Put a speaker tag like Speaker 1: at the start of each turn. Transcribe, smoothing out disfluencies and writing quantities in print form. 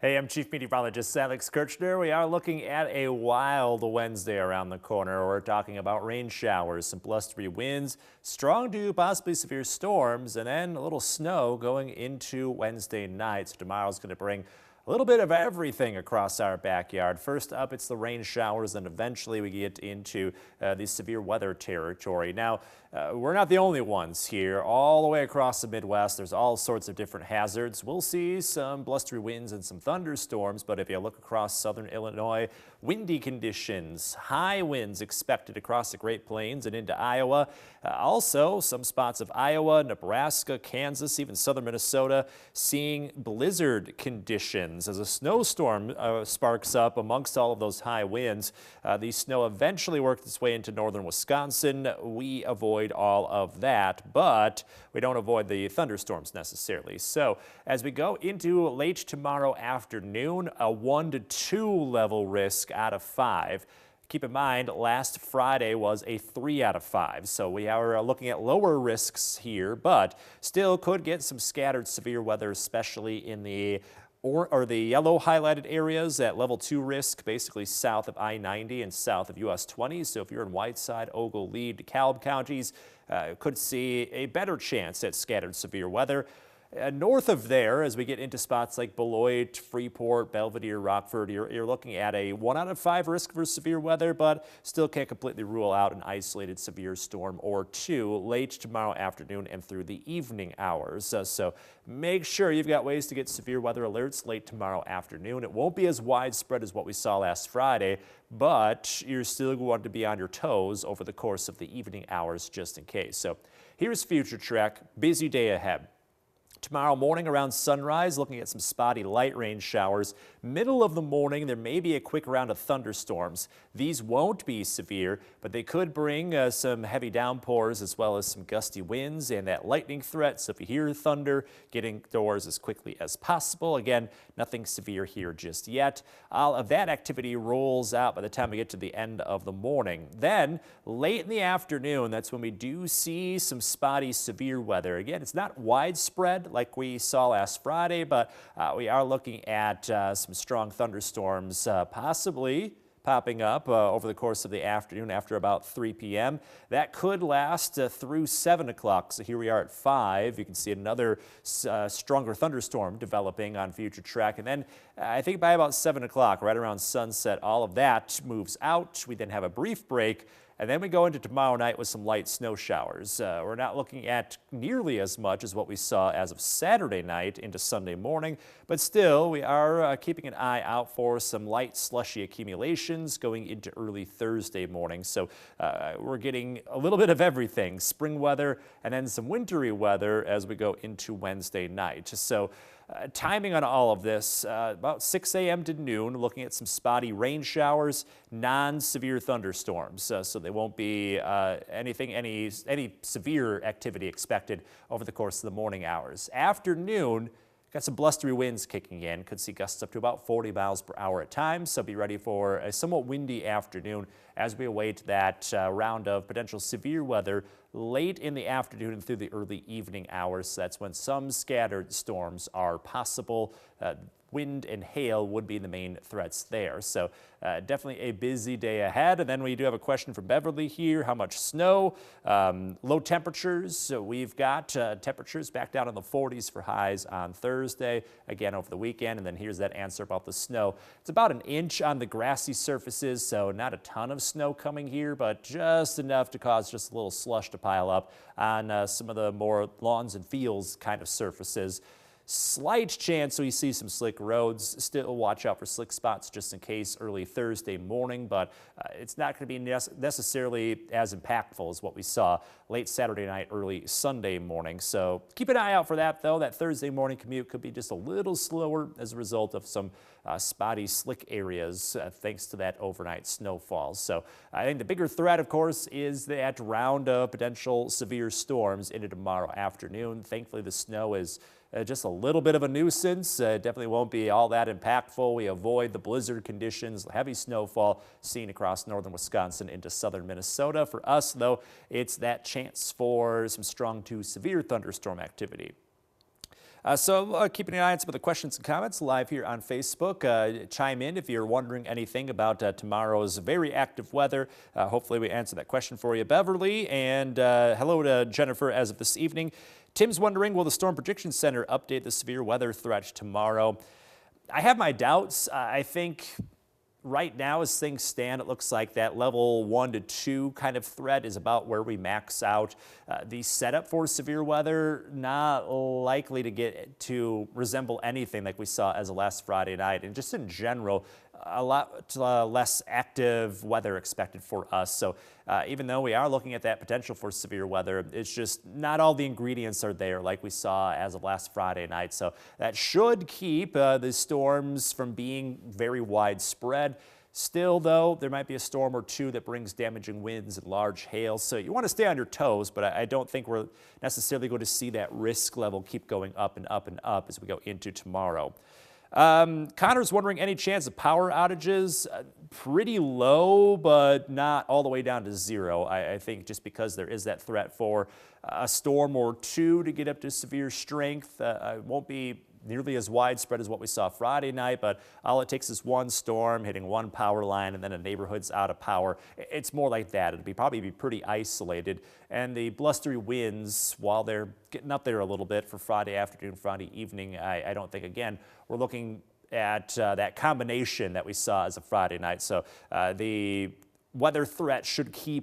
Speaker 1: Hey, I'm Chief Meteorologist Alex Kirchner. We are looking at a wild Wednesday around the corner. We're talking about rain showers, some blustery winds, strong to possibly severe storms, and then a little snow going into Wednesday night. So tomorrow's going to bring a little bit of everything across our backyard. First up, it's the rain showers, and eventually we get into the severe weather territory. Now, we're not the only ones here. All the way across the Midwest, there's all sorts of different hazards. We'll see some blustery winds and some thunderstorms, but if you look across southern Illinois, windy conditions, high winds expected across the Great Plains and into Iowa. Also, some spots of Iowa, Nebraska, Kansas, even southern Minnesota, seeing blizzard conditions as a snowstorm sparks up amongst all of those high winds. The snow eventually worked its way into northern Wisconsin. We avoid all of that, but we don't avoid the thunderstorms necessarily. So as we go into late tomorrow afternoon, a 1 to 2 level risk out of 5. Keep in mind, last Friday was a 3 out of 5, so we are looking at lower risks here, but still could get some scattered severe weather, especially in the the yellow highlighted areas at level 2 risk, basically south of I-90 and south of US 20. So if you're in Whiteside, Ogle, Lee, DeKalb counties, could see a better chance at scattered severe weather. North of there, as we get into spots like Beloit, Freeport, Belvedere, Rockford, you're looking at a 1 out of 5 risk for severe weather, but still can't completely rule out an isolated severe storm or two late tomorrow afternoon and through the evening hours. So make sure you've got ways to get severe weather alerts late tomorrow afternoon. It won't be as widespread as what we saw last Friday, but you're still going to be on your toes over the course of the evening hours just in case. So here's Future Track. Busy day ahead. Tomorrow morning around sunrise, looking at some spotty light rain showers. Middle of the morning, there may be a quick round of thunderstorms. These won't be severe, but they could bring some heavy downpours as well as some gusty winds and that lightning threat. So if you hear thunder, get indoors as quickly as possible. Again, nothing severe here just yet. All of that activity rolls out by the time we get to the end of the morning. Then, late in the afternoon, that's when we do see some spotty severe weather. Again, it's not widespread like we saw last Friday, but we are looking at some strong thunderstorms possibly popping up over the course of the afternoon after about 3 p.m. That could last through 7 o'clock. So here we are at 5. You can see another stronger thunderstorm developing on Future Track. And then I think by about 7 o'clock, right around sunset, all of that moves out. We then have a brief break. And then we go into tomorrow night with some light snow showers. We're not looking at nearly as much as what we saw as of Saturday night into Sunday morning, but still we are keeping an eye out for some light slushy accumulations going into early Thursday morning. So we're getting a little bit of everything, spring weather and then some wintry weather as we go into Wednesday night. So timing on all of this, about 6 a.m. to noon, looking at some spotty rain showers, non-severe thunderstorms. So there won't be any severe activity expected over the course of the morning hours. Afternoon, got some blustery winds kicking in. Could see gusts up to about 40 miles per hour at times. So be ready for a somewhat windy afternoon as we await that round of potential severe weather late in the afternoon and through the early evening hours. So that's when some scattered storms are possible. Wind and hail would be the main threats there. So definitely a busy day ahead. And then we do have a question from Beverly here. How much snow? Low temperatures. So we've got temperatures back down in the 40s for highs on Thursday, again over the weekend. And then here's that answer about the snow. It's about an inch on the grassy surfaces, so not a ton of snow coming here, but just enough to cause just a little slush to pile up on some of the more lawns and fields kind of surfaces. Slight chance we see some slick roads. Still watch out for slick spots just in case early Thursday morning, but it's not going to be necessarily as impactful as what we saw late Saturday night, early Sunday morning. So keep an eye out for that, though. That Thursday morning commute could be just a little slower as a result of some spotty, slick areas thanks to that overnight snowfall. So I think the bigger threat, of course, is that round of potential severe storms into tomorrow afternoon. Thankfully, the snow is just a little bit of a nuisance. Definitely won't be all that impactful. We avoid the blizzard conditions, heavy snowfall seen across northern Wisconsin into southern Minnesota. For us, though, it's that chance for some strong to severe thunderstorm activity. Keeping an eye on some of the questions and comments live here on Facebook. Chime in if you're wondering anything about tomorrow's very active weather. Hopefully we answer that question for you, Beverly. And hello to Jennifer as of this evening. Tim's wondering, will the Storm Prediction Center update the severe weather threat tomorrow? I have my doubts. I think right now, as things stand, it looks like that level 1 to 2 kind of threat is about where we max out. The setup for severe weather, not likely to get to resemble anything like we saw as of last Friday night. And just in general, a lot less active weather expected for us. So even though we are looking at that potential for severe weather, it's just not all the ingredients are there like we saw as of last Friday night. So that should keep the storms from being very widespread. Still, though, there might be a storm or two that brings damaging winds and large hail. So you want to stay on your toes, but I don't think we're necessarily going to see that risk level keep going up and up and up as we go into tomorrow. Connor's wondering, any chance of power outages? Pretty low, but not all the way down to zero. I think just because there is that threat for a storm or two to get up to severe strength. It won't be nearly as widespread as what we saw Friday night, but all it takes is one storm hitting one power line and then a neighborhood's out of power. It's more like that. It'll probably be pretty isolated. And the blustery winds, while they're getting up there a little bit for Friday afternoon, Friday evening, I don't think, again, we're looking at that combination that we saw as of Friday night. So the weather threat should keep